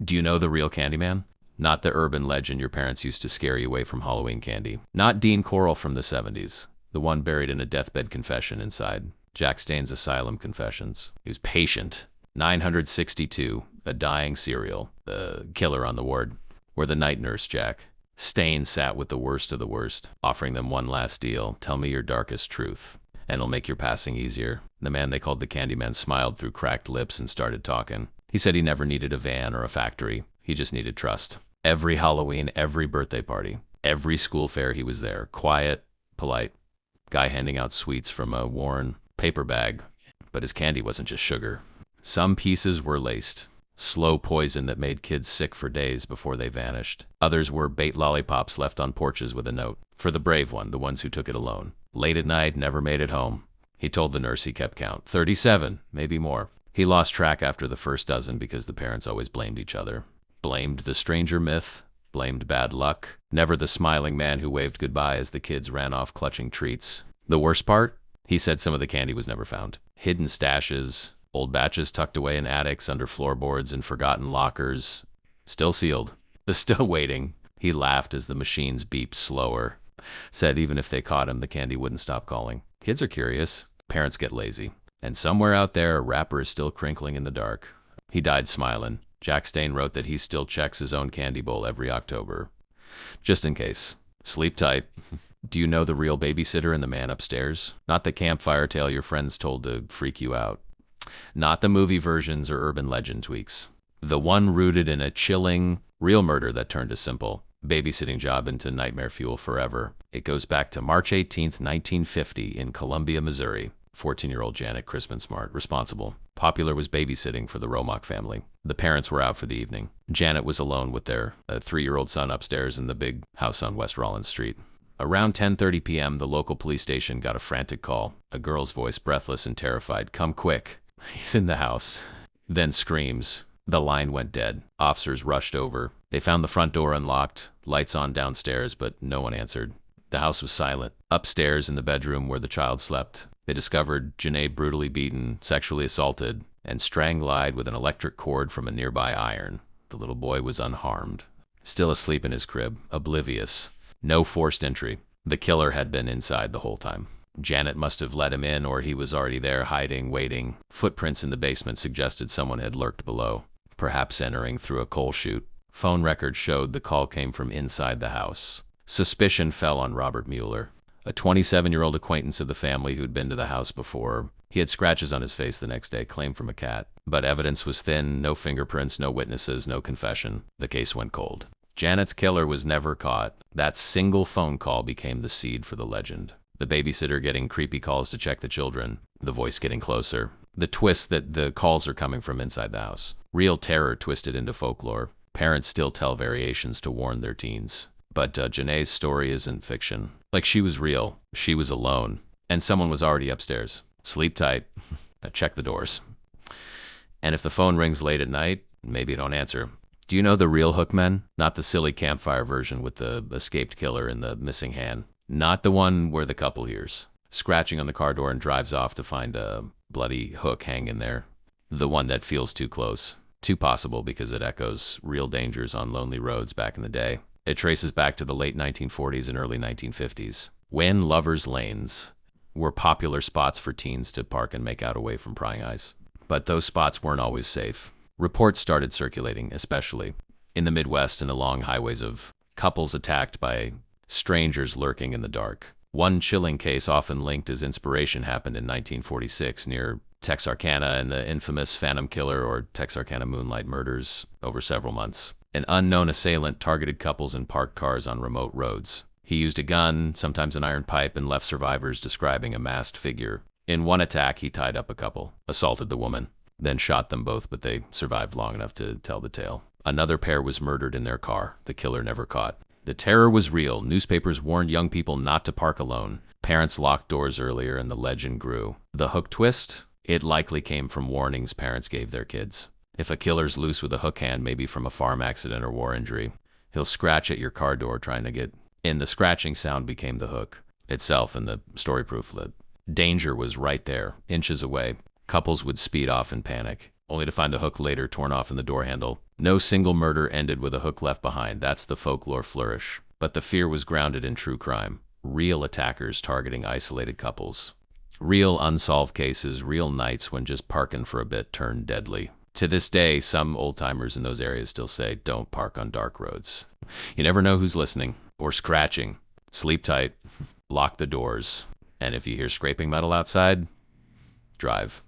Do you know the real Candyman? Not the urban legend your parents used to scare you away from Halloween candy. Not Dean Corll from the 70s, the one buried in a deathbed confession inside Jack Stane's Asylum Confessions. He was patient. 962, a dying serial, the killer on the ward, where the night nurse Jack. Stane sat with the worst of the worst, offering them one last deal. Tell me your darkest truth, and it'll make your passing easier. The man they called the Candyman smiled through cracked lips and started talking. He said he never needed a van or a factory. He just needed trust. Every Halloween, every birthday party, every school fair he was there. Quiet, polite. Guy handing out sweets from a worn paper bag. But his candy wasn't just sugar. Some pieces were laced. Slow poison that made kids sick for days before they vanished. Others were bait lollipops left on porches with a note. For the brave one, the ones who took it alone. Late at night, never made it home. He told the nurse he kept count. 37, maybe more. He lost track after the first dozen because the parents always blamed each other. Blamed the stranger myth. Blamed bad luck. Never the smiling man who waved goodbye as the kids ran off clutching treats. The worst part? He said some of the candy was never found. Hidden stashes. Old batches tucked away in attics, under floorboards, and forgotten lockers. Still sealed. Still waiting. He laughed as the machines beeped slower. Said even if they caught him, the candy wouldn't stop calling. Kids are curious. Parents get lazy. And somewhere out there, a wrapper is still crinkling in the dark. He died smiling. Jack Stane wrote that he still checks his own candy bowl every October. Just in case. Sleep tight. Do you know the real babysitter and the man upstairs? Not the campfire tale your friends told to freak you out. Not the movie versions or urban legend tweaks. The one rooted in a chilling, real murder that turned a simple babysitting job into nightmare fuel forever. It goes back to March 18th, 1950 in Columbia, Missouri. 14-year-old Janet Crispin Smart, responsible. Popular was babysitting for the Romock family. The parents were out for the evening. Janet was alone with their 3-year-old son upstairs in the big house on West Rollins Street. Around 10:30 p.m., the local police station got a frantic call. A girl's voice, breathless and terrified. Come quick. He's in the house. Then screams. The line went dead. Officers rushed over. They found the front door unlocked, lights on downstairs, but no one answered. The house was silent. Upstairs in the bedroom where the child slept, they discovered Janae brutally beaten, sexually assaulted, and strangled with an electric cord from a nearby iron. The little boy was unharmed. Still asleep in his crib, oblivious. No forced entry. The killer had been inside the whole time. Janet must have let him in, or he was already there, hiding, waiting. Footprints in the basement suggested someone had lurked below, perhaps entering through a coal chute. Phone records showed the call came from inside the house. Suspicion fell on Robert Mueller, a 27-year-old acquaintance of the family who'd been to the house before. He had scratches on his face the next day, claimed from a cat. But evidence was thin, no fingerprints, no witnesses, no confession. The case went cold. Janet's killer was never caught. That single phone call became the seed for the legend. The babysitter getting creepy calls to check the children, the voice getting closer. The twist that the calls are coming from inside the house. Real terror twisted into folklore. Parents still tell variations to warn their teens. But Janae's story isn't fiction. Like, she was real. She was alone. And someone was already upstairs. Sleep tight. Check the doors. And if the phone rings late at night, maybe don't answer. Do you know the real Hookmen? Not the silly campfire version with the escaped killer and the missing hand. Not the one where the couple hears scratching on the car door and drives off to find a bloody hook hanging there. The one that feels too close, too possible because it echoes real dangers on lonely roads back in the day. It traces back to the late 1940s and early 1950s, when lovers' lanes were popular spots for teens to park and make out away from prying eyes. But those spots weren't always safe. Reports started circulating, especially in the Midwest and along highways, of couples attacked by strangers lurking in the dark. One chilling case often linked as inspiration happened in 1946 near Texarkana, and the infamous Phantom Killer or Texarkana Moonlight Murders over several months. An unknown assailant targeted couples in parked cars on remote roads. He used a gun, sometimes an iron pipe, and left survivors describing a masked figure. In one attack, he tied up a couple, assaulted the woman, then shot them both, but they survived long enough to tell the tale. Another pair was murdered in their car, the killer never caught. The terror was real. Newspapers warned young people not to park alone. Parents locked doors earlier, and the legend grew. The hook twist? It likely came from warnings parents gave their kids. If a killer's loose with a hook hand, maybe from a farm accident or war injury, he'll scratch at your car door trying to get in. The scratching sound became the hook itself, and the story proof that danger was right there, inches away. Couples would speed off in panic, only to find the hook later torn off in the door handle. No single murder ended with a hook left behind. That's the folklore flourish. But the fear was grounded in true crime. Real attackers targeting isolated couples. Real unsolved cases, real nights when just parking for a bit turned deadly. To this day, some old-timers in those areas still say, don't park on dark roads. You never know who's listening or scratching. Sleep tight, lock the doors, and if you hear scraping metal outside, drive.